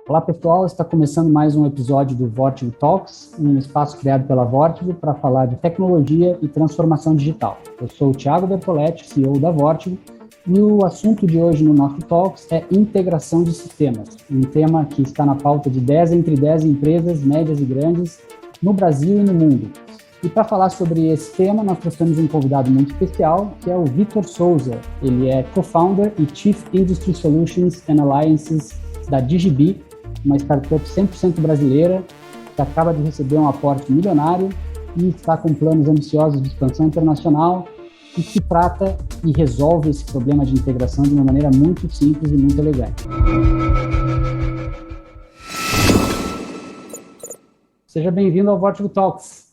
Olá pessoal, está começando mais um episódio do Vortigo Talks, um espaço criado pela Vortigo para falar de tecnologia e transformação digital. Eu sou o Thiago Bertoletti, CEO da Vortigo, e o assunto de hoje no nosso Talks é integração de sistemas, um tema que está na pauta de 10 entre 10 empresas médias e grandes no Brasil e no mundo. E para falar sobre esse tema, nós trouxemos um convidado muito especial, que é o Vitor Souza. Ele é co-founder e Chief Industry Solutions and Alliances da DigiBee, uma startup 100% brasileira, que acaba de receber um aporte milionário e está com planos ambiciosos de expansão internacional e que trata e resolve esse problema de integração de uma maneira muito simples e muito elegante. Seja bem-vindo ao Vortigo Talks.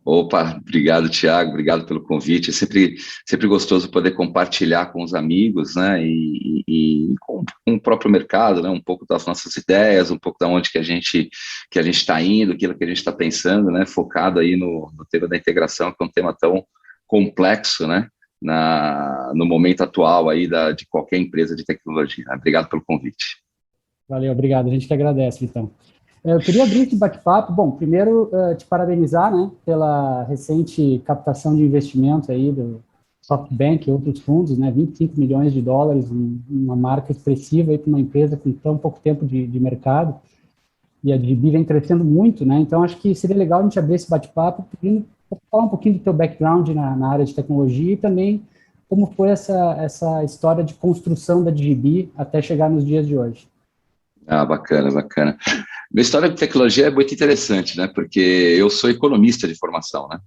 Opa, obrigado, Thiago, obrigado pelo convite. É sempre gostoso poder compartilhar com os amigos, né, e com o próprio mercado, né, um pouco das nossas ideias, um pouco da onde que a gente está indo, aquilo que a gente está pensando, né, focado aí no tema da integração, que é um tema tão complexo, né, no momento atual aí de qualquer empresa de tecnologia. Obrigado pelo convite. Valeu, obrigado, a gente que agradece, então. Eu queria abrir esse bate-papo. Bom, primeiro te parabenizar, né, pela recente captação de investimento aí do SoftBank e outros fundos, né, 25 milhões de dólares, uma marca expressiva aí para uma empresa com tão pouco tempo de mercado, e a DigiBee vem crescendo muito, né, então acho que seria legal a gente abrir esse bate-papo pedindo para falar um pouquinho do teu background na área de tecnologia e também como foi essa história de construção da DigiBee até chegar nos dias de hoje. Ah, bacana, bacana. Minha história de tecnologia é muito interessante, né? Porque eu sou economista de formação, né?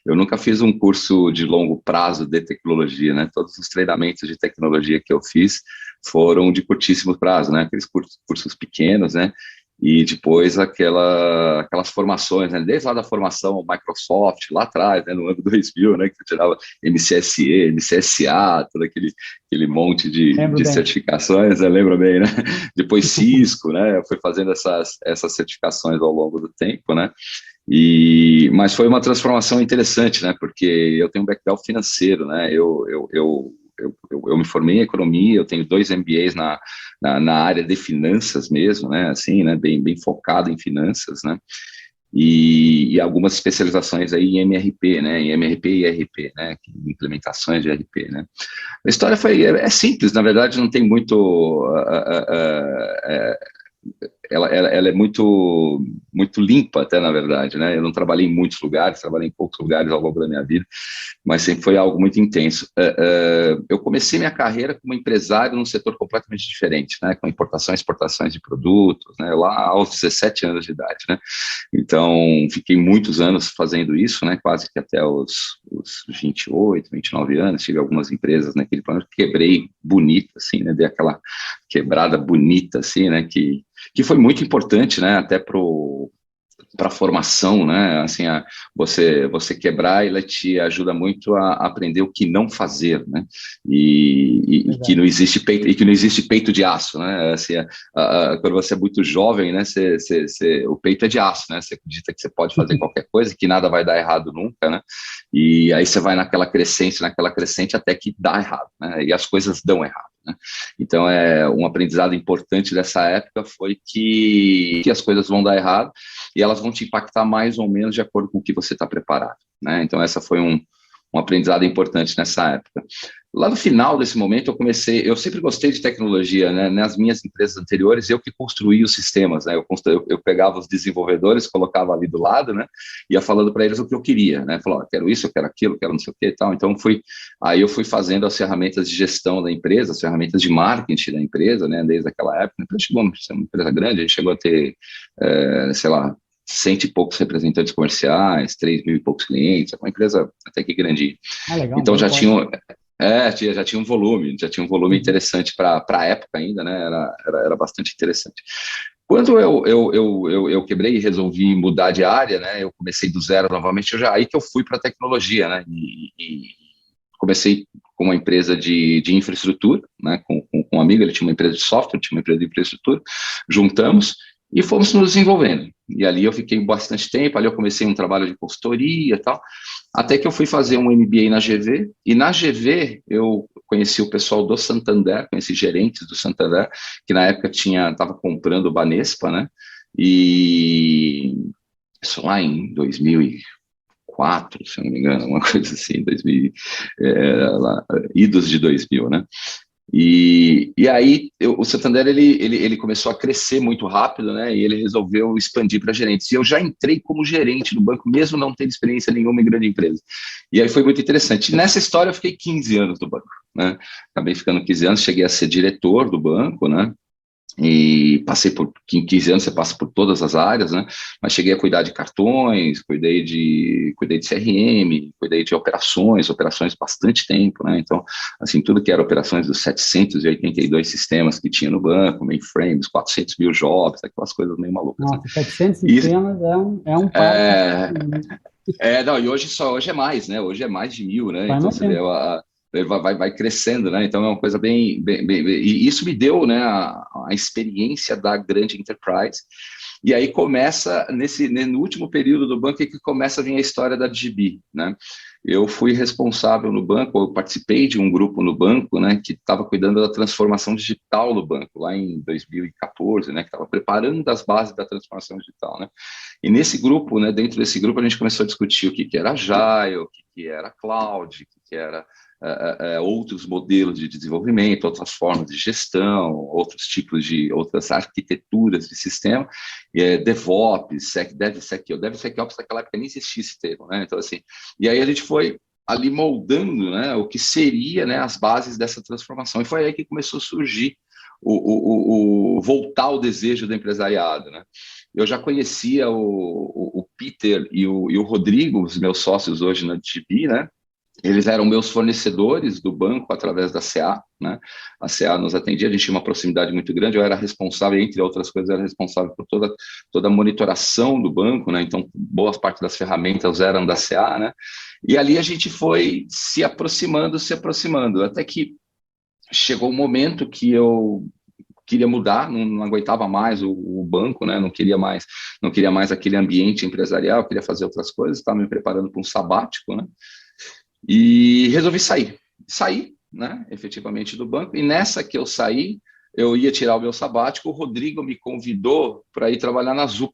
Eu nunca fiz um curso de longo prazo de tecnologia, né? Todos os treinamentos de tecnologia que eu fiz foram de curtíssimo prazo, né? Aqueles cursos pequenos, né? E depois aquelas formações, né? Desde lá da formação Microsoft, lá atrás, né? No ano 2000, né? Que eu tirava MCSE, MCSA, todo aquele monte de certificações, né? Lembra bem, né? Depois Cisco, né? Eu fui fazendo essas certificações ao longo do tempo, né? Mas foi uma transformação interessante, né? Porque eu tenho um background financeiro, né? Eu me formei em economia, eu tenho 2 MBAs na área de finanças mesmo, né, assim, né, bem focado em finanças, né, e algumas especializações aí em MRP, né, em MRP e IRP, né, implementações de IRP, né. A história é simples, na verdade, não tem muito... Ela é muito limpa até, na verdade, né? Eu não trabalhei em muitos lugares, trabalhei em poucos lugares ao longo da minha vida, mas sempre foi algo muito intenso. Eu comecei minha carreira como empresário num setor completamente diferente, né? Com importação e exportações de produtos, né? Lá aos 17 anos de idade, né? Então, fiquei muitos anos fazendo isso, né? Quase que até os 28, 29 anos, tive algumas empresas naquele plano, quebrei bonito, assim, né? Dei aquela quebrada bonita, assim, né? Que foi muito importante, né, até para a formação, né, assim, você quebrar, ele te ajuda muito a aprender o que não fazer, né, e que não existe peito de aço, né, assim, quando você é muito jovem, né, o peito é de aço, né, você acredita que você pode fazer qualquer coisa, que nada vai dar errado nunca, né, e aí você vai naquela crescente até que dá errado, né, e as coisas dão errado. Então, um aprendizado importante dessa época foi que as coisas vão dar errado e elas vão te impactar mais ou menos de acordo com o que você está preparado, né? Então, essa foi um aprendizado importante nessa época. Lá no final desse momento, eu sempre gostei de tecnologia, né? Nas minhas empresas anteriores, eu que construía os sistemas, né? Eu pegava os desenvolvedores, colocava ali do lado, né? Ia falando para eles o que eu queria, né? Falava, quero isso, eu quero aquilo, quero não sei o que e tal. Então, aí eu fui fazendo as ferramentas de gestão da empresa, as ferramentas de marketing da empresa, né? Desde aquela época. A empresa chegou a ser uma empresa grande, a gente chegou a ter, sei lá, 100 e poucos representantes comerciais, 3 mil e poucos clientes, é uma empresa até que grande. Legal, então já tinha um volume interessante para a época ainda, né? Era bastante interessante. Quando eu quebrei e resolvi mudar de área, né? Eu comecei do zero novamente, aí que eu fui para a tecnologia, né? E comecei com uma empresa de infraestrutura, né? Com um amigo, ele tinha uma empresa de software, tinha uma empresa de infraestrutura, juntamos e fomos nos desenvolvendo. e ali eu fiquei bastante tempo, ali eu comecei um trabalho de consultoria e tal, até que eu fui fazer um MBA na GV, e na GV eu conheci o pessoal do Santander, conheci gerentes do Santander, que na época estava comprando o Banespa, né, e isso lá em 2004, se eu não me engano, uma coisa assim, 2000, idos de 2000, né? E aí o Santander ele começou a crescer muito rápido, né? E ele resolveu expandir para gerentes. E eu já entrei como gerente do banco, mesmo não tendo experiência nenhuma em grande empresa. E aí foi muito interessante. E nessa história eu fiquei 15 anos no banco, né? Acabei ficando 15 anos, cheguei a ser diretor do banco, né? E passei por 15 anos, você passa por todas as áreas, né? Mas cheguei a cuidar de cartões, cuidei de CRM, cuidei de operações bastante tempo, né? Então, assim, tudo que era operações dos 782 sistemas que tinha no banco, mainframes, 400 mil jobs, aquelas coisas meio malucas. Nossa, 700 sistemas é um par. Não, e hoje é mais, né? Hoje é mais de 1000, né? Vai Então, no você vê, tempo. vai crescendo, né? Então é uma coisa e isso me deu, né, a experiência da grande enterprise. E aí começa no último período do banco que começa a vir a história da DGB, né? Eu fui responsável no banco, eu participei de um grupo no banco, né, que estava cuidando da transformação digital do banco lá em 2014, né, que estava preparando as bases da transformação digital, né? E nesse grupo, né, dentro desse grupo, a gente começou a discutir o que era Agile, o que era Cloud, o que era outros modelos de desenvolvimento, outras formas de gestão, outras arquiteturas de sistema, DevOps, DevSecOps naquela época nem existia esse termo, né? Então, assim, e aí a gente foi ali moldando, né, o que seria, né, as bases dessa transformação, e foi aí que começou a surgir voltar ao desejo do empresariado, né? Eu já conhecia o Peter e o Rodrigo, os meus sócios hoje na DGB, né? Eles eram meus fornecedores do banco através da CA, né? A CA nos atendia, a gente tinha uma proximidade muito grande, eu era responsável, entre outras coisas, eu era responsável por toda a monitoração do banco, né? Então, boa parte das ferramentas eram da CA, né? E ali a gente foi se aproximando, até que chegou um momento que eu queria mudar, não aguentava mais o banco, né? Não queria mais aquele ambiente empresarial, queria fazer outras coisas, estava me preparando para um sabático, né? E resolvi sair, né, efetivamente do banco, e nessa que eu saí, eu ia tirar o meu sabático, o Rodrigo me convidou para ir trabalhar na ZUP,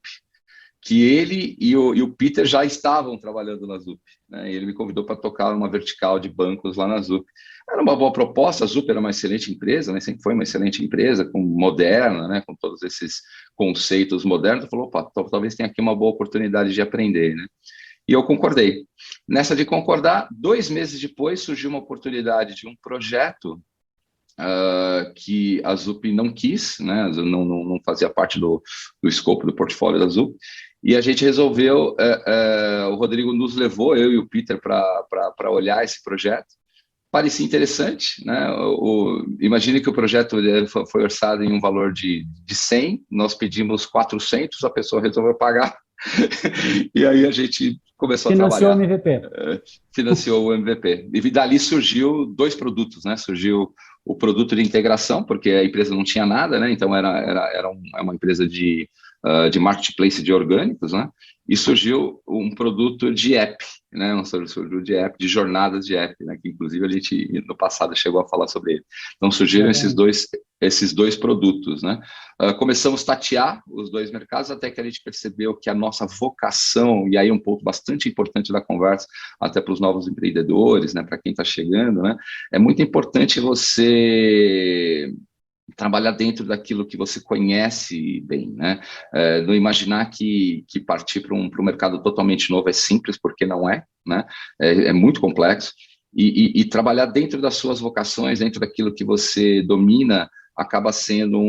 que ele e o Peter já estavam trabalhando na ZUP, né, e ele me convidou para tocar uma vertical de bancos lá na ZUP. Era uma boa proposta, a ZUP era uma excelente empresa, né, sempre foi uma excelente empresa, moderna, né, com todos esses conceitos modernos. Falou, opa, talvez tenha aqui uma boa oportunidade de aprender, né. E eu concordei. Nessa de concordar, 2 meses depois surgiu uma oportunidade de um projeto que a ZUP não quis, né? Não fazia parte do escopo do portfólio da ZUP, e a gente resolveu, o Rodrigo nos levou, eu e o Peter, para olhar esse projeto. Parecia interessante, né? Imagine que o projeto foi orçado em um valor de 100, nós pedimos 400, a pessoa resolveu pagar, e aí a gente começou a Financiou o trabalhar. MVP. Financiou o MVP. E dali surgiu 2 produtos, né? Surgiu o produto de integração, porque a empresa não tinha nada, né? Então era uma empresa de marketplace de orgânicos, né? E surgiu um produto de app, né? Surgiu de app, de jornadas de app, né? Que inclusive a gente no passado chegou a falar sobre ele. Então surgiram esses dois produtos, né? Começamos a tatear os 2 mercados até que a gente percebeu que a nossa vocação, e aí um ponto bastante importante da conversa, até para os novos empreendedores, né? Para quem está chegando, né? É muito importante você trabalhar dentro daquilo que você conhece bem, né? Não imaginar que partir para um mercado totalmente novo é simples, porque não é, né? É muito complexo. E trabalhar dentro das suas vocações, dentro daquilo que você domina, acaba sendo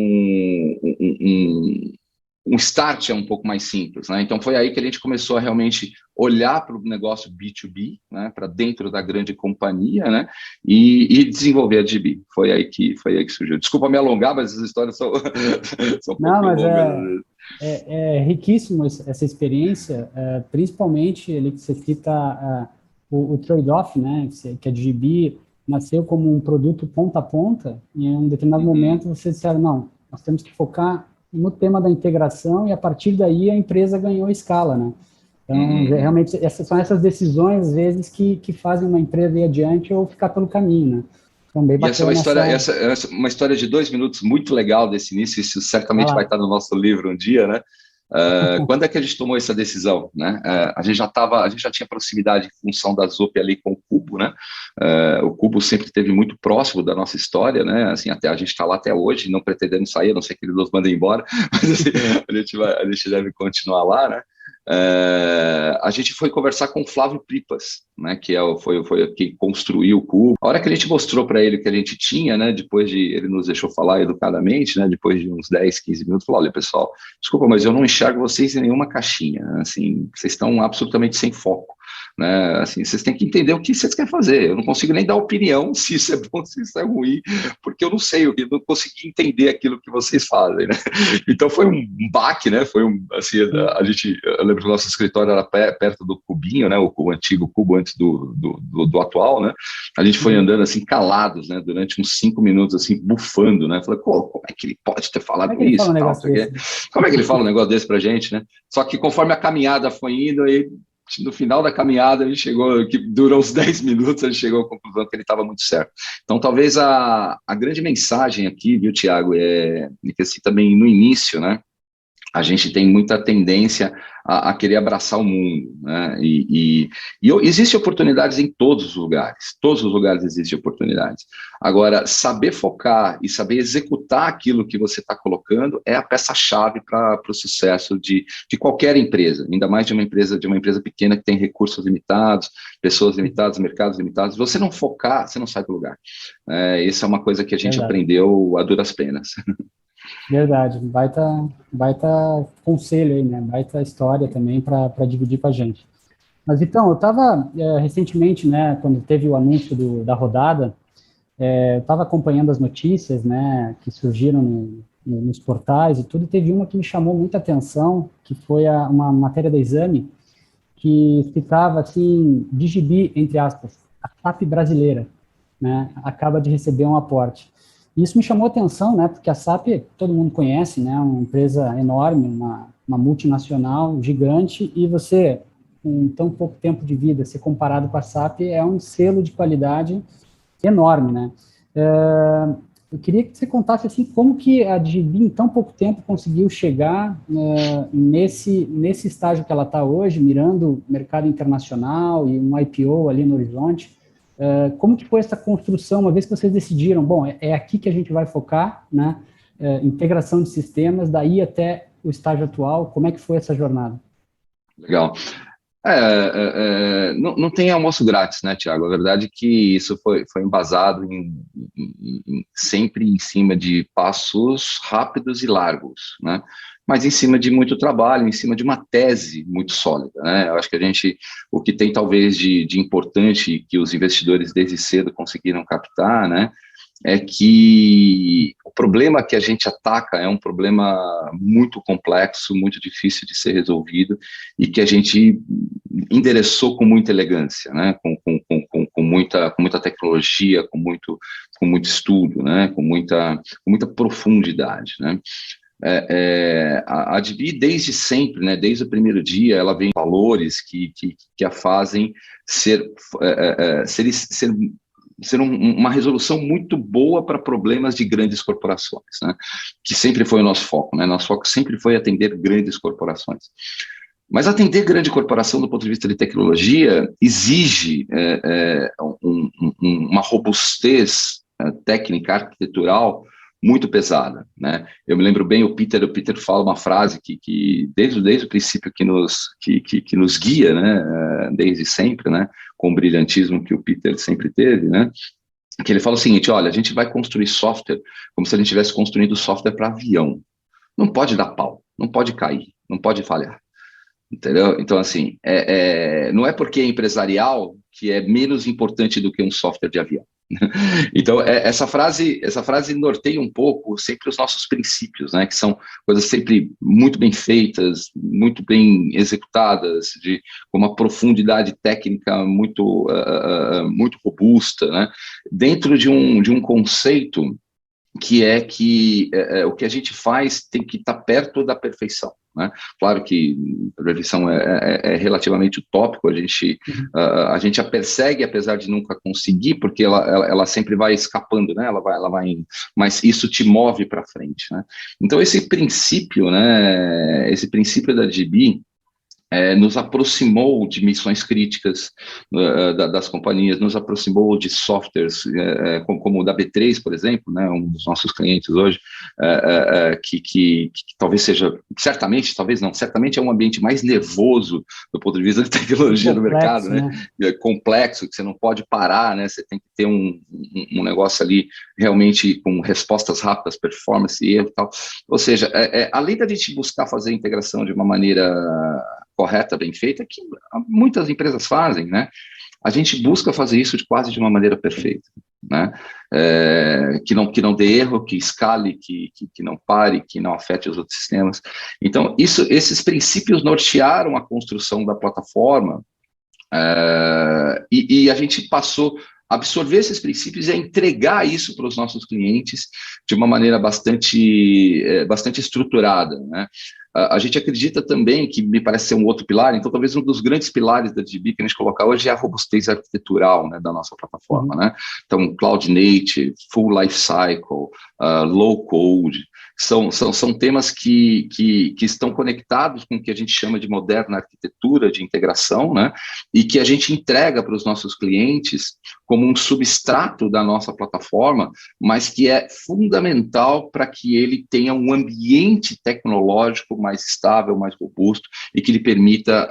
um start um pouco mais simples, né? Então foi aí que a gente começou a realmente olhar para o negócio B2B, né? Para dentro da grande companhia, né? E desenvolver a DB. Foi aí que surgiu. Desculpa me alongar, mas essas histórias são, são um Não, pouco mas longas. é riquíssimo essa experiência, principalmente ele que você cita o trade-off, né? Que a DB nasceu como um produto ponta a ponta, e em um determinado momento vocês disseram, não, nós temos que focar no tema da integração, e a partir daí a empresa ganhou escala, né? Então, realmente, são essas decisões, às vezes, que fazem uma empresa ir adiante ou ficar pelo caminho, né? Então, bem E essa é uma bacana história, essa é uma história de 2 minutos muito legal desse início, isso certamente vai estar no nosso livro um dia, né? Quando é que a gente tomou essa decisão, né? A gente já tinha proximidade em função da Zope ali com o Cubo, né? O Cubo sempre esteve muito próximo da nossa história, né? Assim, até a gente está lá até hoje, não pretendendo sair, a não ser que ele nos mande embora, mas assim, a gente deve continuar lá, né? A gente foi conversar com o Flávio Pripas, né, que foi quem construiu o Cubo. A hora que a gente mostrou para ele o que a gente tinha, né, depois de ele nos deixou falar educadamente, né, depois de uns 10, 15 minutos, falou: olha, pessoal, desculpa, mas eu não enxergo vocês em nenhuma caixinha, assim, vocês estão absolutamente sem foco, né, assim, vocês têm que entender o que vocês querem fazer. Eu não consigo nem dar opinião se isso é bom, se isso é ruim, porque eu não sei, eu não consegui entender aquilo que vocês fazem, né. Então foi um baque, né, assim, eu lembro que o nosso escritório era perto do Cubinho, né, o antigo Cubo antes do atual, né, a gente foi andando assim calados, né, durante uns 5 minutos, assim, bufando, né, falei, pô, como é que ele pode ter falado isso? Como é que ele fala um negócio desse pra gente, né? Só que conforme a caminhada foi indo, aí no final da caminhada, ele chegou, que durou uns 10 minutos, ele chegou à conclusão que ele estava muito certo. Então, talvez a grande mensagem aqui, viu, Tiago, que assim, também no início, né, a gente tem muita tendência a querer abraçar o mundo, né? E existem oportunidades em todos os lugares existem oportunidades. Agora, saber focar e saber executar aquilo que você está colocando é a peça-chave para o sucesso de qualquer empresa, ainda mais de uma empresa pequena que tem recursos limitados, pessoas limitadas, mercados limitados. Se você não focar, você não sai do lugar. Isso é uma coisa que a gente aprendeu a duras penas. Verdade, baita conselho aí, né? Baita história também para dividir com a gente. Mas então, eu estava recentemente, né, quando teve o anúncio da rodada, eu estava acompanhando as notícias, né, que surgiram nos portais e tudo, e teve uma que me chamou muita atenção, que foi uma matéria da Exame, que citava assim, Digibi, entre aspas, a SAP brasileira, né, acaba de receber um aporte. Isso me chamou a atenção, né, porque a SAP, todo mundo conhece, né, uma empresa enorme, uma multinacional gigante, e você, com tão pouco tempo de vida, ser comparado com a SAP, é um selo de qualidade enorme, né. Eu queria que você contasse, assim, como que a Digibi, em tão pouco tempo, conseguiu chegar nesse estágio que ela está hoje, mirando o mercado internacional e um IPO ali no horizonte. Como que foi essa construção, uma vez que vocês decidiram, bom, é aqui que a gente vai focar, né, integração de sistemas, daí até o estágio atual, como é que foi essa jornada? Legal. Não tem almoço grátis, né, Tiago? A verdade é que isso foi embasado sempre em cima de passos rápidos e largos, né? Mas em cima de muito trabalho, em cima de uma tese muito sólida, né? Eu acho que o que tem talvez de importante que os investidores desde cedo conseguiram captar, né, é que o problema que a gente ataca é um problema muito complexo, muito difícil de ser resolvido e que a gente endereçou com muita elegância, né? Com muita tecnologia, com muito estudo, né? Com muita profundidade, né? A Advi, desde sempre, né, desde o primeiro dia, ela vem valores que a fazem ser uma resolução muito boa para problemas de grandes corporações, né? Que sempre foi o nosso foco, né? Nosso foco sempre foi atender grandes corporações. Mas atender grande corporação do ponto de vista de tecnologia exige uma robustez técnica, arquitetural muito pesada, né? Eu me lembro bem, o Peter fala uma frase que desde o princípio que nos guia, né? Desde sempre, né? Com o brilhantismo que o Peter sempre teve, né? Que ele fala o seguinte: olha, a gente vai construir software como se a gente estivesse construindo software para avião. Não pode dar pau, não pode cair, não pode falhar. Entendeu? Então, assim, não é porque é empresarial que é menos importante do que um software de avião. Então, essa frase norteia um pouco sempre os nossos princípios, né? Que são coisas sempre muito bem feitas, muito bem executadas, com uma profundidade técnica muito robusta, né? Dentro de um conceito que é que o que a gente faz tem que estar perto da perfeição, né? Claro que a perfeição é relativamente utópico, a gente a persegue, apesar de nunca conseguir, porque ela sempre vai escapando, né? Ela vai, mas isso te move para frente, né? Então, esse princípio, né? Esse princípio da GB nos aproximou de missões críticas das companhias, nos aproximou de softwares como o da B3, por exemplo, né, um dos nossos clientes hoje, que talvez seja, certamente, talvez não, certamente é um ambiente mais nervoso do ponto de vista de tecnologia complexo, no mercado, né? Complexo, que você não pode parar, né? Você tem que ter um negócio ali realmente com respostas rápidas, performance e erro e tal. Ou seja, além da gente buscar fazer a integração de uma maneira correta, bem feita, que muitas empresas fazem, né? A gente busca fazer isso quase de uma maneira perfeita, né? Que não dê erro, que escale, que não pare, que não afete os outros sistemas. Então, esses princípios nortearam a construção da plataforma, e a gente passou a absorver esses princípios e a entregar isso para os nossos clientes de uma maneira bastante estruturada, né? A gente acredita também, que me parece ser um outro pilar, então talvez um dos grandes pilares da DB que a gente colocar hoje é a robustez arquitetural, né, da nossa plataforma, né? Então, Cloud Native, Full Life Cycle, Low Code, são temas que estão conectados com o que a gente chama de moderna arquitetura de integração, né? E que a gente entrega para os nossos clientes como um substrato da nossa plataforma, mas que é fundamental para que ele tenha um ambiente tecnológico mais estável, mais robusto e que lhe permita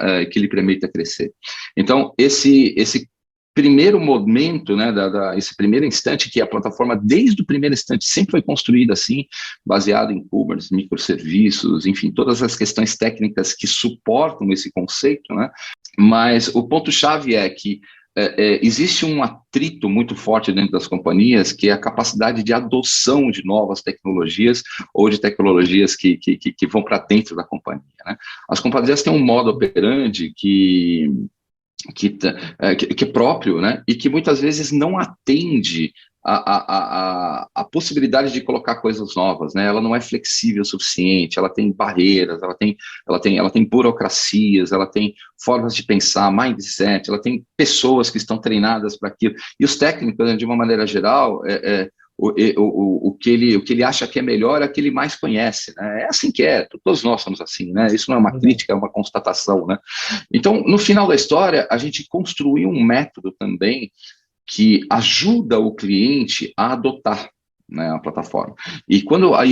crescer. Então, esse primeiro momento, né, esse primeiro instante, que a plataforma, desde o primeiro instante, sempre foi construída assim, baseada em Kubernetes, microserviços, enfim, todas as questões técnicas que suportam esse conceito, né? Mas o ponto-chave é que existe um atrito muito forte dentro das companhias, que é a capacidade de adoção de novas tecnologias ou de tecnologias que vão para dentro da companhia, né? As companhias têm um modo operandi que é próprio, né? E que muitas vezes não atende a possibilidade de colocar coisas novas, né? Ela não é flexível o suficiente, ela tem barreiras, ela tem burocracias, ela tem formas de pensar, mindset, ela tem pessoas que estão treinadas para aquilo. E os técnicos, né, de uma maneira geral, o que ele acha que é melhor é o que ele mais conhece, né? É assim que é, todos nós somos assim, né? Isso não é uma crítica, é uma constatação, né? Então, no final da história, a gente construiu um método também que ajuda o cliente a adotar, né, a plataforma. E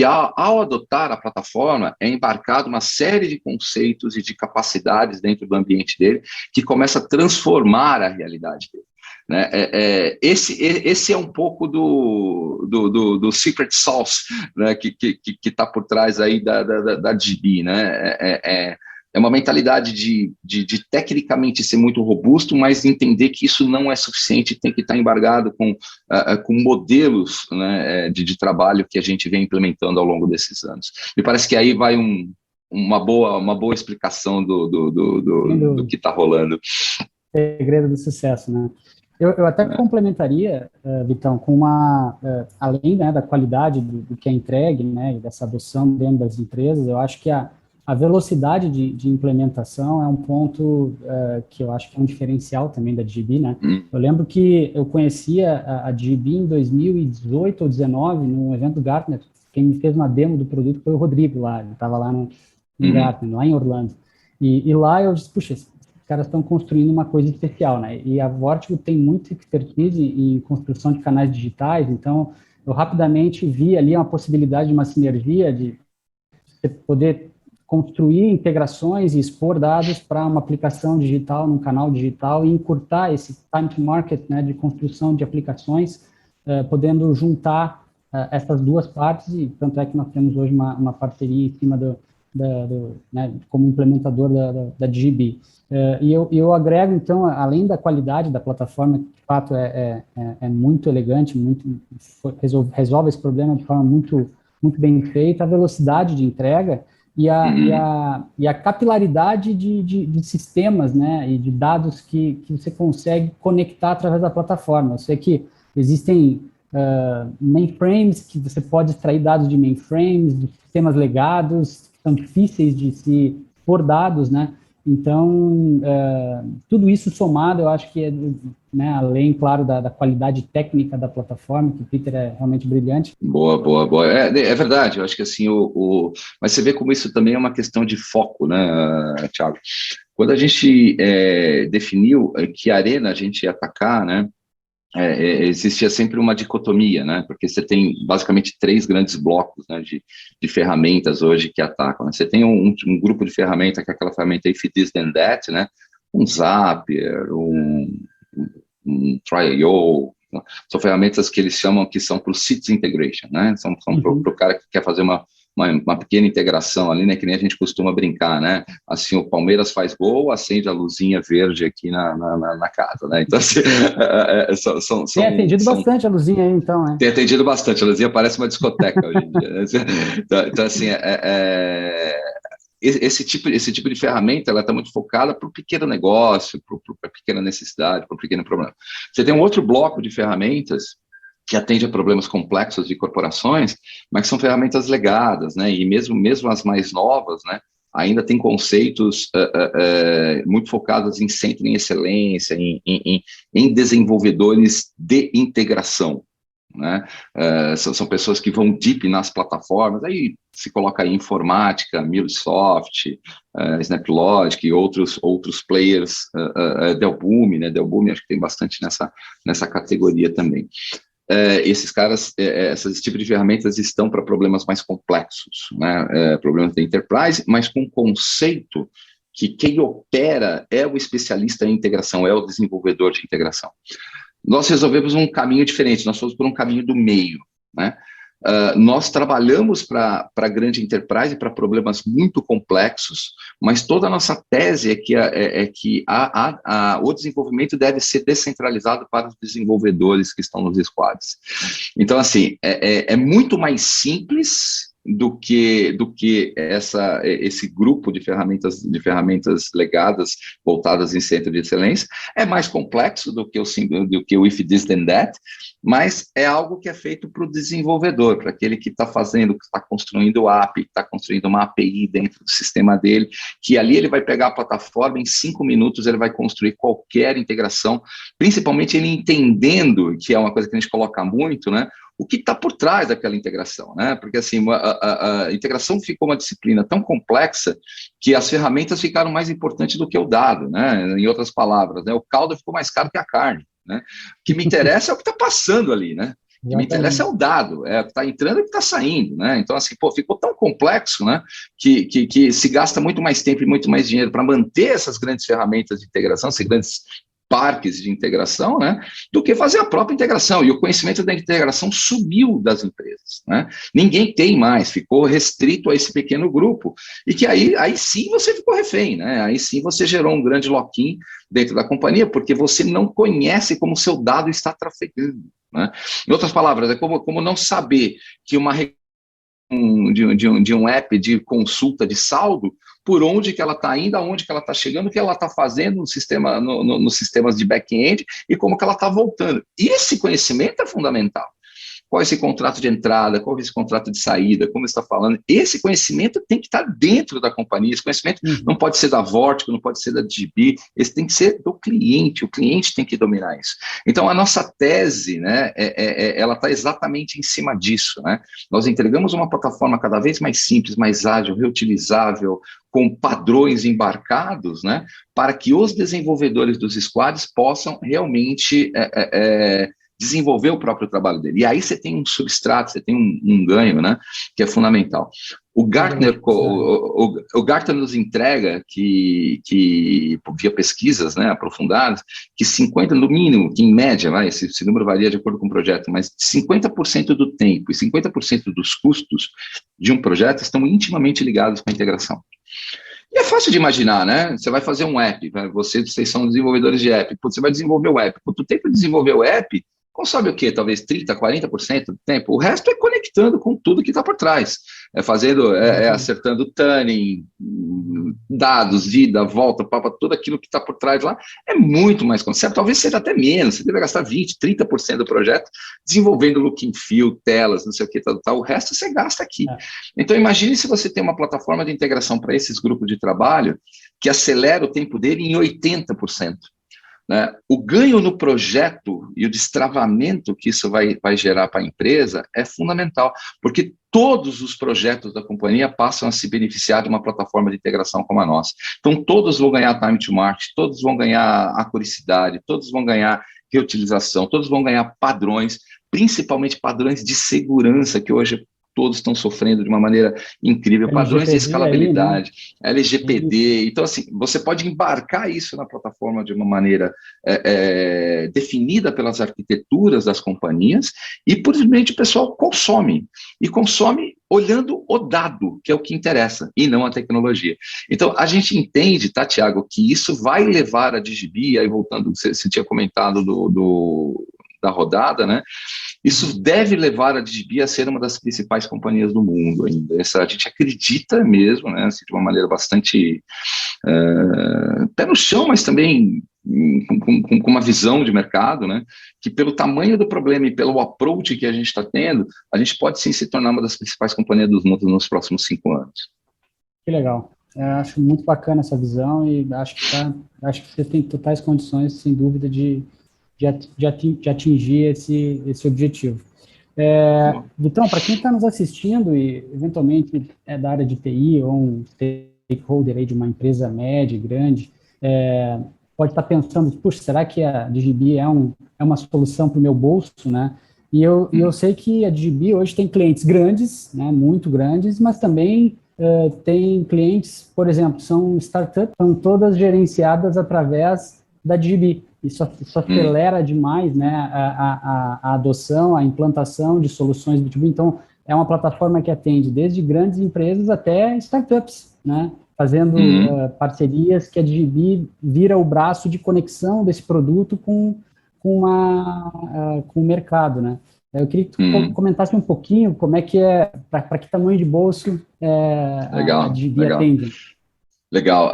ao adotar a plataforma, é embarcado uma série de conceitos e de capacidades dentro do ambiente dele que começa a transformar a realidade dele, né? Esse é um pouco do secret sauce, né, que está por trás aí da GB, né? É uma mentalidade de tecnicamente ser muito robusto, mas entender que isso não é suficiente, tem que estar embargado com modelos, né, de trabalho que a gente vem implementando ao longo desses anos. Me parece que aí vai uma boa explicação do que está rolando. Segredo do sucesso, né? Eu até complementaria, Vitão, com além, né, da qualidade do que é entregue, né, e dessa adoção dentro das empresas, eu acho que a velocidade de implementação é um ponto que eu acho que é um diferencial também da GB, né? Eu lembro que eu conhecia a GB em 2018 ou 2019, num evento do Gartner. Quem me fez uma demo do produto foi o Rodrigo lá, ele estava lá em Gartner, lá em Orlando. E lá eu disse, puxa, os caras estão construindo uma coisa especial, né? E a Vortigo tem muita expertise em construção de canais digitais, então eu rapidamente vi ali uma possibilidade de uma sinergia de você poder construir integrações e expor dados para uma aplicação digital, num canal digital, e encurtar esse time to market, né, de construção de aplicações, podendo juntar essas duas partes, e tanto é que nós temos hoje uma parceria em cima né, como implementador da GB. E eu agrego, então, além da qualidade da plataforma, que de fato é muito elegante, resolve esse problema de forma muito, muito bem feita, a velocidade de entrega, e a capilaridade de sistemas, né, e de dados que você consegue conectar através da plataforma. Eu sei que existem mainframes, que você pode extrair dados de mainframes, de sistemas legados, que são difíceis de se pôr dados, né? Então, tudo isso somado, eu acho que, né, além, claro, da qualidade técnica da plataforma, que o Peter é realmente brilhante. Boa, boa, boa. É verdade, eu acho que assim, mas você vê como isso também é uma questão de foco, né, Thiago? Quando a gente definiu que arena a gente ia atacar, né, existia sempre uma dicotomia, né? Porque você tem basicamente três grandes blocos, né, de ferramentas hoje que atacam, né? Você tem um grupo de ferramentas, que é aquela ferramenta If This Then That, né? Um Zapier, um Try.io, são ferramentas que eles chamam que são para o Systems Integration, né? São para o cara que quer fazer uma pequena integração ali, né, que nem a gente costuma brincar, né, assim, o Palmeiras faz gol, acende a luzinha verde aqui na casa, né, então assim, Tem atendido bastante a luzinha aí, então, né? Tem atendido bastante, a luzinha parece uma discoteca hoje em dia, né? Então assim, esse tipo de ferramenta, ela está muito focada para o pequeno negócio, para a pequena necessidade, para o pequeno problema. Você tem um outro bloco de ferramentas que atende a problemas complexos de corporações, mas que são ferramentas legadas, né? E mesmo as mais novas, né? Ainda tem conceitos muito focados em centro em excelência, em desenvolvedores de integração, né? São pessoas que vão deep nas plataformas, aí se coloca aí informática, MuleSoft, SnapLogic e outros players, Delbumi, né? Delbumi acho que tem bastante nessa categoria também. Esses caras, esses tipos de ferramentas estão para problemas mais complexos, né? Problemas da enterprise, mas com conceito que quem opera é o especialista em integração, é o desenvolvedor de integração. Nós resolvemos um caminho diferente, nós fomos por um caminho do meio, né? Nós trabalhamos para grande enterprise, para problemas muito complexos, mas toda a nossa tese é que o desenvolvimento deve ser descentralizado para os desenvolvedores que estão nos squads. Então, assim, é muito mais simples do que esse grupo de ferramentas legadas, voltadas em centro de excelência. É mais complexo do que o If This Then That, mas é algo que é feito para o desenvolvedor, para aquele que está fazendo, que está construindo o API, que está construindo uma API dentro do sistema dele, que ali ele vai pegar a plataforma, em 5 minutos ele vai construir qualquer integração, principalmente ele entendendo, que é uma coisa que a gente coloca muito, né, o que está por trás daquela integração, né? Porque assim, a integração ficou uma disciplina tão complexa que as ferramentas ficaram mais importantes do que o dado, né? Em outras palavras, né? O caldo ficou mais caro que a carne, né? O que me interessa é o que está passando ali, né? O que me interessa é o dado, é o que está entrando e o que está saindo, né? Então, assim, ficou tão complexo, né? Que se gasta muito mais tempo e muito mais dinheiro para manter essas grandes ferramentas de integração, esses grandes parques de integração, né, do que fazer a própria integração, e o conhecimento da integração subiu das empresas, né, ninguém tem mais, ficou restrito a esse pequeno grupo, e que aí sim você ficou refém, né, aí sim você gerou um grande lock-in dentro da companhia, porque você não conhece como o seu dado está trafegando, né, em outras palavras, é como não saber que de um app de consulta de saldo, por onde que ela está indo, aonde que ela está chegando, o que ela está fazendo no sistema, nos sistemas de back-end e como que ela está voltando. Esse conhecimento é fundamental. Qual é esse contrato de entrada, qual é esse contrato de saída, como você está falando, esse conhecimento tem que estar dentro da companhia, esse conhecimento não pode ser da Vortico, não pode ser da DB, esse tem que ser do cliente, o cliente tem que dominar isso. Então, a nossa tese, né, ela está exatamente em cima disso, né? Nós entregamos uma plataforma cada vez mais simples, mais ágil, reutilizável, com padrões embarcados, né, para que os desenvolvedores dos squads possam realmente desenvolver o próprio trabalho dele. E aí você tem um substrato, você tem um ganho, né, que é fundamental. O Gartner nos entrega que via pesquisas, né, aprofundadas, que 50% no mínimo, que em média, esse número varia de acordo com o projeto, mas 50% do tempo e 50% dos custos de um projeto estão intimamente ligados com a integração. E é fácil de imaginar, né? Você vai fazer um app, vocês são desenvolvedores de app, você vai desenvolver o app. O tempo de desenvolver o app, consome o quê? Talvez 30%, 40% do tempo. O resto é conectando com tudo que está por trás. Acertando o tuning, dados, vida, volta, tudo aquilo que está por trás lá, é muito mais conceito, talvez seja até menos, você deve gastar 20%, 30% do projeto desenvolvendo look and feel, telas, não sei o que, tal, o resto você gasta aqui. Então imagine se você tem uma plataforma de integração para esses grupos de trabalho que acelera o tempo dele em 80%. Né? O ganho no projeto e o destravamento que isso vai gerar para a empresa é fundamental, porque todos os projetos da companhia passam a se beneficiar de uma plataforma de integração como a nossa. Então, todos vão ganhar time to market, todos vão ganhar acuricidade, todos vão ganhar reutilização, todos vão ganhar padrões, principalmente padrões de segurança, que hoje todos estão sofrendo de uma maneira incrível, padrões de escalabilidade, aí, né? LGPD, então assim, você pode embarcar isso na plataforma de uma maneira definida pelas arquiteturas das companhias e, por simplesmente, o pessoal consome, e consome olhando o dado, que é o que interessa, e não a tecnologia. Então, a gente entende, tá, Thiago, que isso vai levar a Digibee, aí voltando, você tinha comentado da rodada, né? Isso deve levar a Digibee a ser uma das principais companhias do mundo ainda. A gente acredita mesmo, né, assim, de uma maneira bastante pé no chão, mas também com uma visão de mercado, né, que pelo tamanho do problema e pelo approach que a gente está tendo, a gente pode sim se tornar uma das principais companhias do mundo nos próximos 5 anos. Que legal. Eu acho muito bacana essa visão e acho que você tem totais condições, sem dúvida, de atingir esse objetivo. Vitão, para quem está nos assistindo e eventualmente é da área de TI ou um stakeholder aí de uma empresa média, grande, pode estar pensando, puxa, será que a Digibee é uma solução para o meu bolso, né? E eu sei que a Digibee hoje tem clientes grandes, né, muito grandes, mas também tem clientes, por exemplo, são startups, são todas gerenciadas através da Digibee. Isso acelera demais, né, a adoção, a implantação de soluções B2B. Então, é uma plataforma que atende desde grandes empresas até startups, né, fazendo parcerias que a Digibee vira o braço de conexão desse produto com o mercado, né. Eu queria que tu comentasse um pouquinho como é que para que tamanho de bolso a Digibee atende. Legal.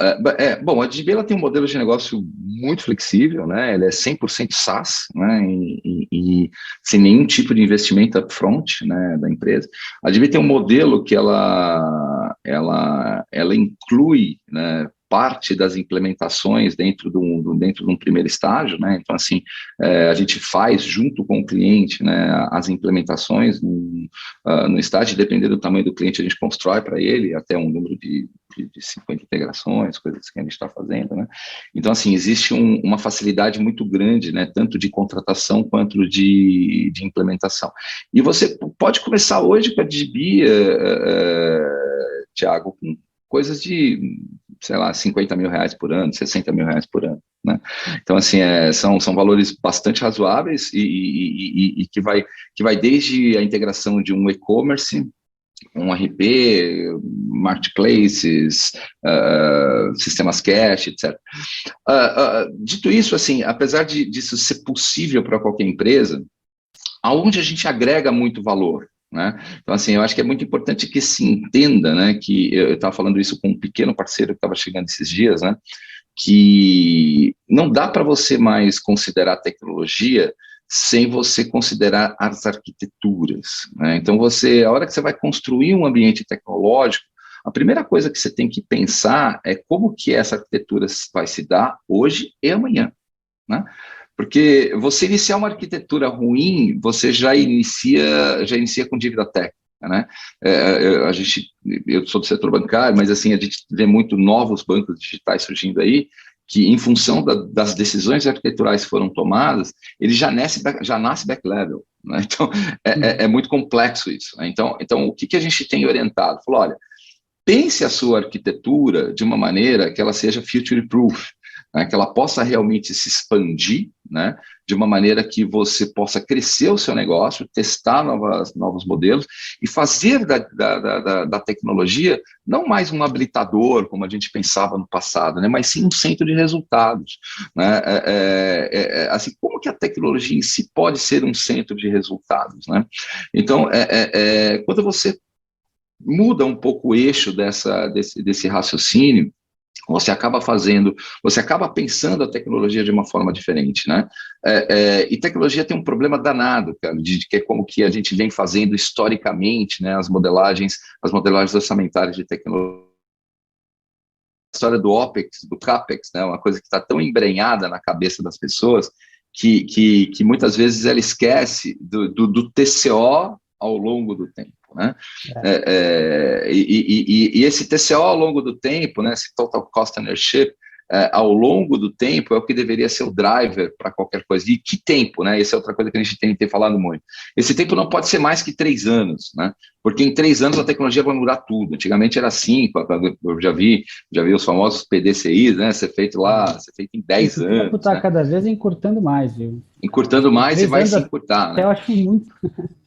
Bom, a Digibee ela tem um modelo de negócio muito flexível, né? Ela é 100% SaaS, né? E sem nenhum tipo de investimento upfront, né, da empresa. A Digibee tem um modelo que ela inclui, né, parte das implementações dentro de um primeiro estágio, né? Então, assim, a gente faz junto com o cliente, né, as implementações no estágio, dependendo do tamanho do cliente, a gente constrói para ele até um número de 50 integrações, coisas que a gente está fazendo, né? Então, assim, existe uma facilidade muito grande, né, tanto de contratação quanto de implementação. E você pode começar hoje com a Digibee, Thiago, com coisas de, sei lá, 50 mil reais por ano, 60 mil reais por ano, né? Então, assim, são valores bastante razoáveis e que vai desde a integração de um e-commerce, um RP, marketplaces, sistemas cache, etc. Dito isso, assim, apesar disso ser possível para qualquer empresa, aonde a gente agrega muito valor, né? Então, assim, eu acho que é muito importante que se entenda, né, que eu estava falando isso com um pequeno parceiro que estava chegando esses dias, né, que não dá para você mais considerar tecnologia sem você considerar as arquiteturas, né? Então, a hora que você vai construir um ambiente tecnológico, a primeira coisa que você tem que pensar é como que essa arquitetura vai se dar hoje e amanhã, né? Porque você iniciar uma arquitetura ruim, você já inicia com dívida técnica, né? Eu sou do setor bancário, mas assim, a gente vê muito novos bancos digitais surgindo aí, que em função das decisões arquiteturais que foram tomadas, ele já nasce back-level, né? Então, é muito complexo isso, né? Então, o que a gente tem orientado? Falou, olha, pense a sua arquitetura de uma maneira que ela seja future-proof, né, que ela possa realmente se expandir, né, de uma maneira que você possa crescer o seu negócio, testar novos modelos e fazer da tecnologia não mais um habilitador, como a gente pensava no passado, né, mas sim um centro de resultados, né, assim, como que a tecnologia em si pode ser um centro de resultados, né? Então, quando você muda um pouco o eixo desse raciocínio, você acaba pensando a tecnologia de uma forma diferente, né? E tecnologia tem um problema danado, cara, que é como que a gente vem fazendo historicamente, né? As modelagens orçamentárias de tecnologia, a história do OPEX, do CAPEX, né? Uma coisa que está tão embrenhada na cabeça das pessoas que muitas vezes ela esquece do TCO ao longo do tempo, né? E esse TCO ao longo do tempo, né, esse Total Cost Ownership, ao longo do tempo, é o que deveria ser o driver para qualquer coisa. E que tempo, né? Essa é outra coisa que a gente tem que ter falado muito. Esse tempo não pode ser mais que 3 anos, né? Porque em 3 anos a tecnologia vai mudar tudo. Antigamente era 5, eu já vi os famosos PDCIs, né? Ser feito em 10 Esse anos. tempo está, né, cada vez encurtando mais, viu? Encurtando mais e vai se encurtar, né? Eu acho muito.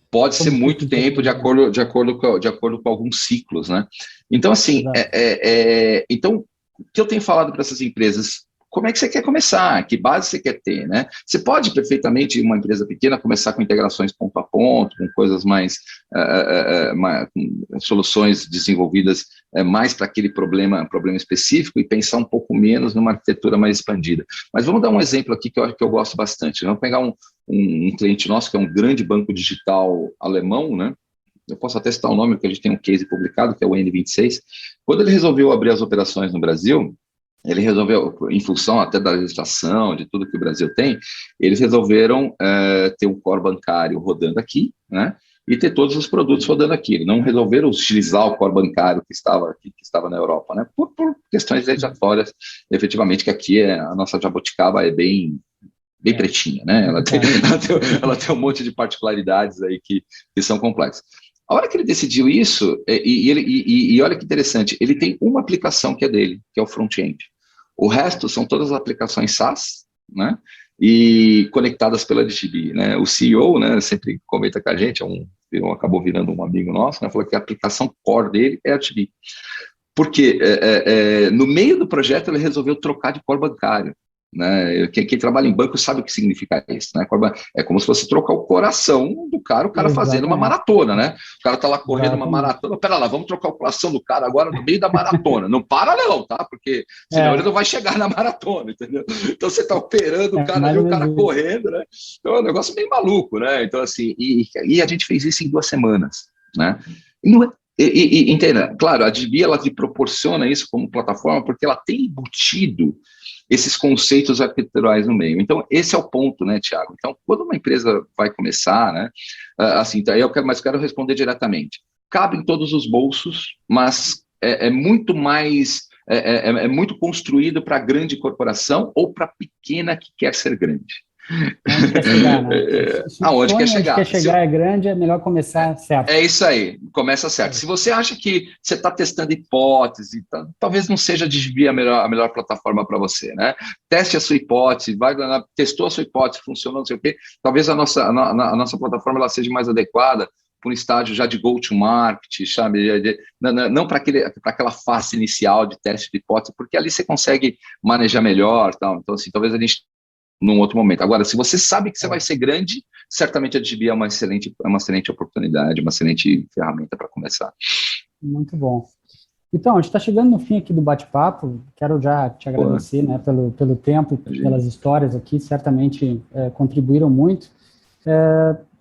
Pode ser muito tempo de acordo com alguns ciclos, né? Então, assim, então, o que eu tenho falado para essas empresas? Como é que você quer começar? Que base você quer ter, né? Você pode perfeitamente, uma empresa pequena, começar com integrações ponto a ponto, com coisas com soluções desenvolvidas mais para aquele problema específico e pensar um pouco menos numa arquitetura mais expandida. Mas vamos dar um exemplo aqui que eu gosto bastante. Vamos pegar um cliente nosso, que é um grande banco digital alemão, né? Eu posso até citar o nome, porque a gente tem um case publicado, que é o N26. Quando ele resolveu abrir as operações no Brasil, ele resolveu, em função até da legislação, de tudo que o Brasil tem, eles resolveram ter um core bancário rodando aqui, né? E ter todos os produtos rodando aqui. Eles não resolveram utilizar o core bancário que estava na Europa, né? Por questões legislatórias, efetivamente, que aqui a nossa jabuticaba é bem pretinha, né? Ela tem um monte de particularidades aí que são complexas. A hora que ele decidiu isso, e olha que interessante, ele tem uma aplicação que é dele, que é o front-end. O resto são todas as aplicações SaaS, né? E conectadas pela DGB, né? O CEO, né, sempre comenta com a gente, acabou virando um amigo nosso, né? Falou que a aplicação core dele é a DGB. Porque no meio do projeto ele resolveu trocar de core bancário. Né? Quem trabalha em banco sabe o que significa isso, né? É como se fosse trocar o coração do cara, o cara fazendo uma maratona, né? O cara tá lá correndo uma maratona, pera lá, vamos trocar o coração do cara agora no meio da maratona. Não para não, tá? Porque senão ele não vai chegar na maratona, entendeu? Então você tá operando o cara ali, o cara correndo, né? Então é um negócio meio maluco, né? Então assim, e a gente fez isso em 2 semanas, né? Entenda, claro, a DB ela te proporciona isso como plataforma porque ela tem embutido esses conceitos arquiteturais no meio. Então, esse é o ponto, né, Thiago? Então, quando uma empresa vai começar, né, assim, tá, mas quero responder diretamente. Cabe em todos os bolsos, mas é muito mais, muito construído para grande corporação ou para pequena que quer ser grande. Onde quer chegar, né? Aonde quer chegar. Onde quer chegar é grande, é melhor começar certo. É isso aí, começa certo. Se você acha que você está testando hipótese, talvez não seja a DGB a melhor plataforma para você, né? Teste a sua hipótese, testou a sua hipótese, funcionou, não sei o quê. Talvez a nossa plataforma ela seja mais adequada para um estágio já de go-to-market, sabe? Não para aquela fase inicial de teste de hipótese, porque ali você consegue manejar melhor, tal. Então, assim, talvez a gente num outro momento. Agora, se você sabe que você vai ser grande, certamente a DGB é uma excelente oportunidade, uma excelente ferramenta para começar. Muito bom. Então, a gente está chegando no fim aqui do bate-papo. Quero já te agradecer, né, pelo tempo, pelas histórias aqui, certamente contribuíram muito.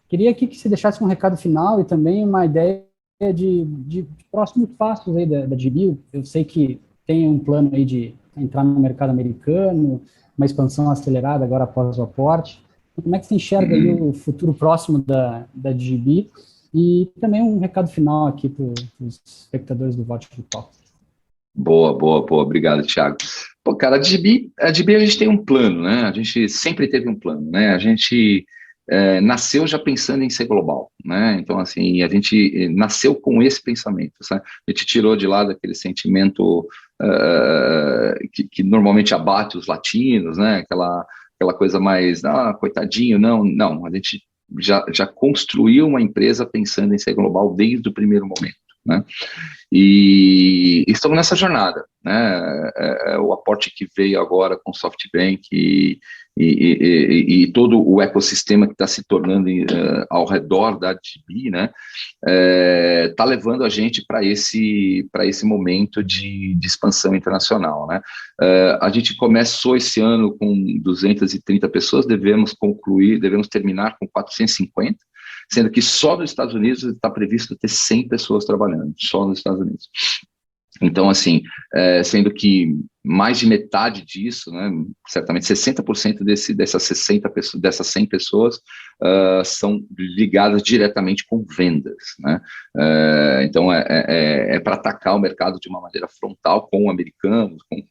Queria aqui que você deixasse um recado final e também uma ideia de próximos passos aí da DGB. Eu sei que tem um plano aí de entrar no mercado americano, uma expansão acelerada agora após o aporte. Como é que você enxerga aí o futuro próximo da DGB? E também um recado final aqui para os espectadores do Votive Talks. Boa. Obrigado, Thiago. Pô, cara, a DGB a gente tem um plano, né? A gente sempre teve um plano, né? A gente nasceu já pensando em ser global, né? Então, assim, a gente nasceu com esse pensamento, sabe? A gente tirou de lado aquele sentimento que normalmente abate os latinos, né? Aquela coisa mais, coitadinho, não, a gente já construiu uma empresa pensando em ser global desde o primeiro momento, né? E estamos nessa jornada, né? O aporte que veio agora com o SoftBank e todo o ecossistema que está se tornando ao redor da DB, né, está levando a gente para esse momento de expansão internacional, né. A gente começou esse ano com 230 pessoas, devemos terminar com 450, sendo que só nos Estados Unidos está previsto ter 100 pessoas trabalhando, só nos Estados Unidos. Então, assim, sendo que mais de metade disso, né, certamente 60% dessas 100 pessoas são ligadas diretamente com vendas, né? Então, para atacar o mercado de uma maneira frontal com americanos, com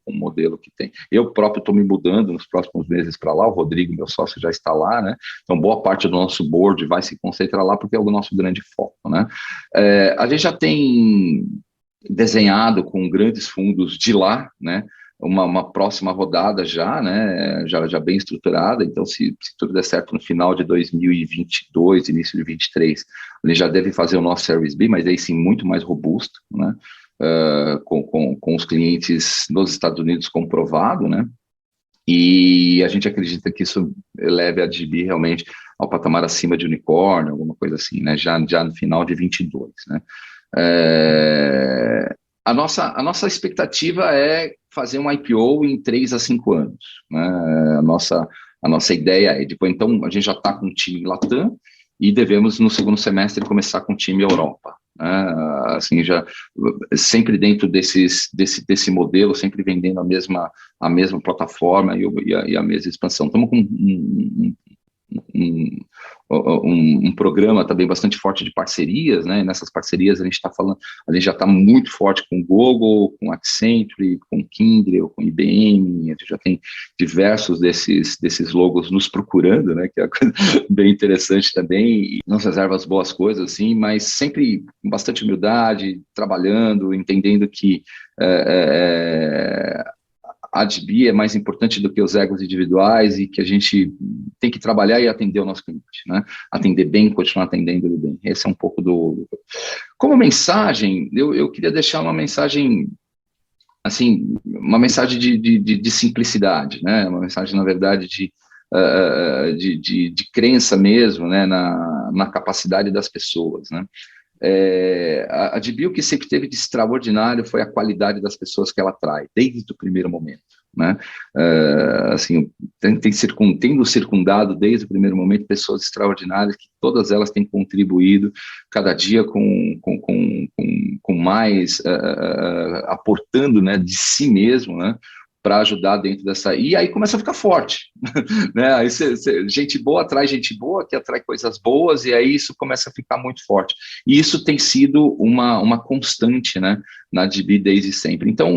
o modelo que tem. Eu próprio estou me mudando nos próximos meses para lá, o Rodrigo, meu sócio, já está lá, né? Então, boa parte do nosso board vai se concentrar lá, porque é o nosso grande foco, né? A gente já tem desenhado com grandes fundos de lá, né, uma próxima rodada já, né, já bem estruturada. Então, se tudo der certo no final de 2022, início de 2023, ele já deve fazer o nosso Series B, mas aí sim muito mais robusto, né, com os clientes nos Estados Unidos comprovado, né, e a gente acredita que isso eleve a DB realmente ao patamar acima de unicórnio, alguma coisa assim, né, já no final de 22, né. A nossa expectativa é fazer um IPO em 3 a 5 anos, né? A nossa ideia é, depois, então, a gente já está com o time em Latam e devemos, no segundo semestre, começar com o time Europa, né? Assim, já sempre dentro desse modelo, sempre vendendo a mesma plataforma e a mesma expansão. Estamos com um programa também bastante forte de parcerias, né? E nessas parcerias a gente já está muito forte com o Google, com Accenture, com Kyndryl, com IBM. A gente já tem diversos desses logos nos procurando, né? Que é uma coisa bem interessante também, e não se reserva as boas coisas, assim, mas sempre com bastante humildade, trabalhando, entendendo que a DB é mais importante do que os egos individuais e que a gente tem que trabalhar e atender o nosso cliente, né? Atender bem, continuar atendendo ele bem. Esse é um pouco Como mensagem, eu queria deixar uma mensagem, assim, uma mensagem de simplicidade, né? Uma mensagem, na verdade, de crença mesmo, né? Na capacidade das pessoas, né? A DB, o que sempre teve de extraordinário foi a qualidade das pessoas que ela atrai, desde o primeiro momento, né? Assim, tendo circundado desde o primeiro momento pessoas extraordinárias, que todas elas têm contribuído cada dia com mais, aportando, né, de si mesmo, né, para ajudar dentro dessa... E aí começa a ficar forte, né? Aí gente boa atrai gente boa, que atrai coisas boas, e aí isso começa a ficar muito forte. E isso tem sido uma constante, né, na DB desde sempre. Então,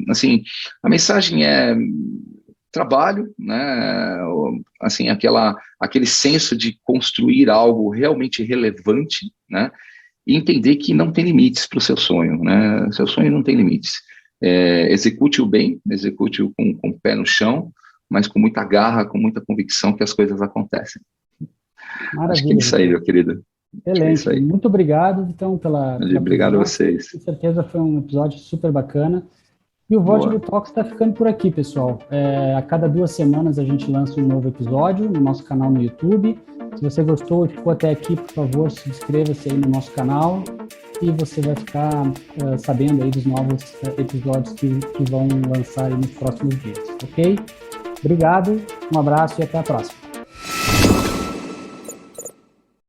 assim, a mensagem é trabalho, né? Assim, aquele senso de construir algo realmente relevante, né? E entender que não tem limites para o seu sonho, né? Seu sonho não tem limites. Execute-o bem, execute-o com o pé no chão, mas com muita garra, com muita convicção que as coisas acontecem. Maravilha. Acho que é isso aí, meu querido. Excelente. Muito obrigado, então, pela Obrigado a vocês. Com certeza foi um episódio super bacana. E o Vortigo Talks está ficando por aqui, pessoal. A cada 2 semanas a gente lança um novo episódio no nosso canal no YouTube. Se você gostou e ficou até aqui, por favor, se inscreva-se aí no nosso canal e você vai ficar sabendo aí dos novos episódios que vão lançar aí nos próximos dias, ok? Obrigado, um abraço e até a próxima.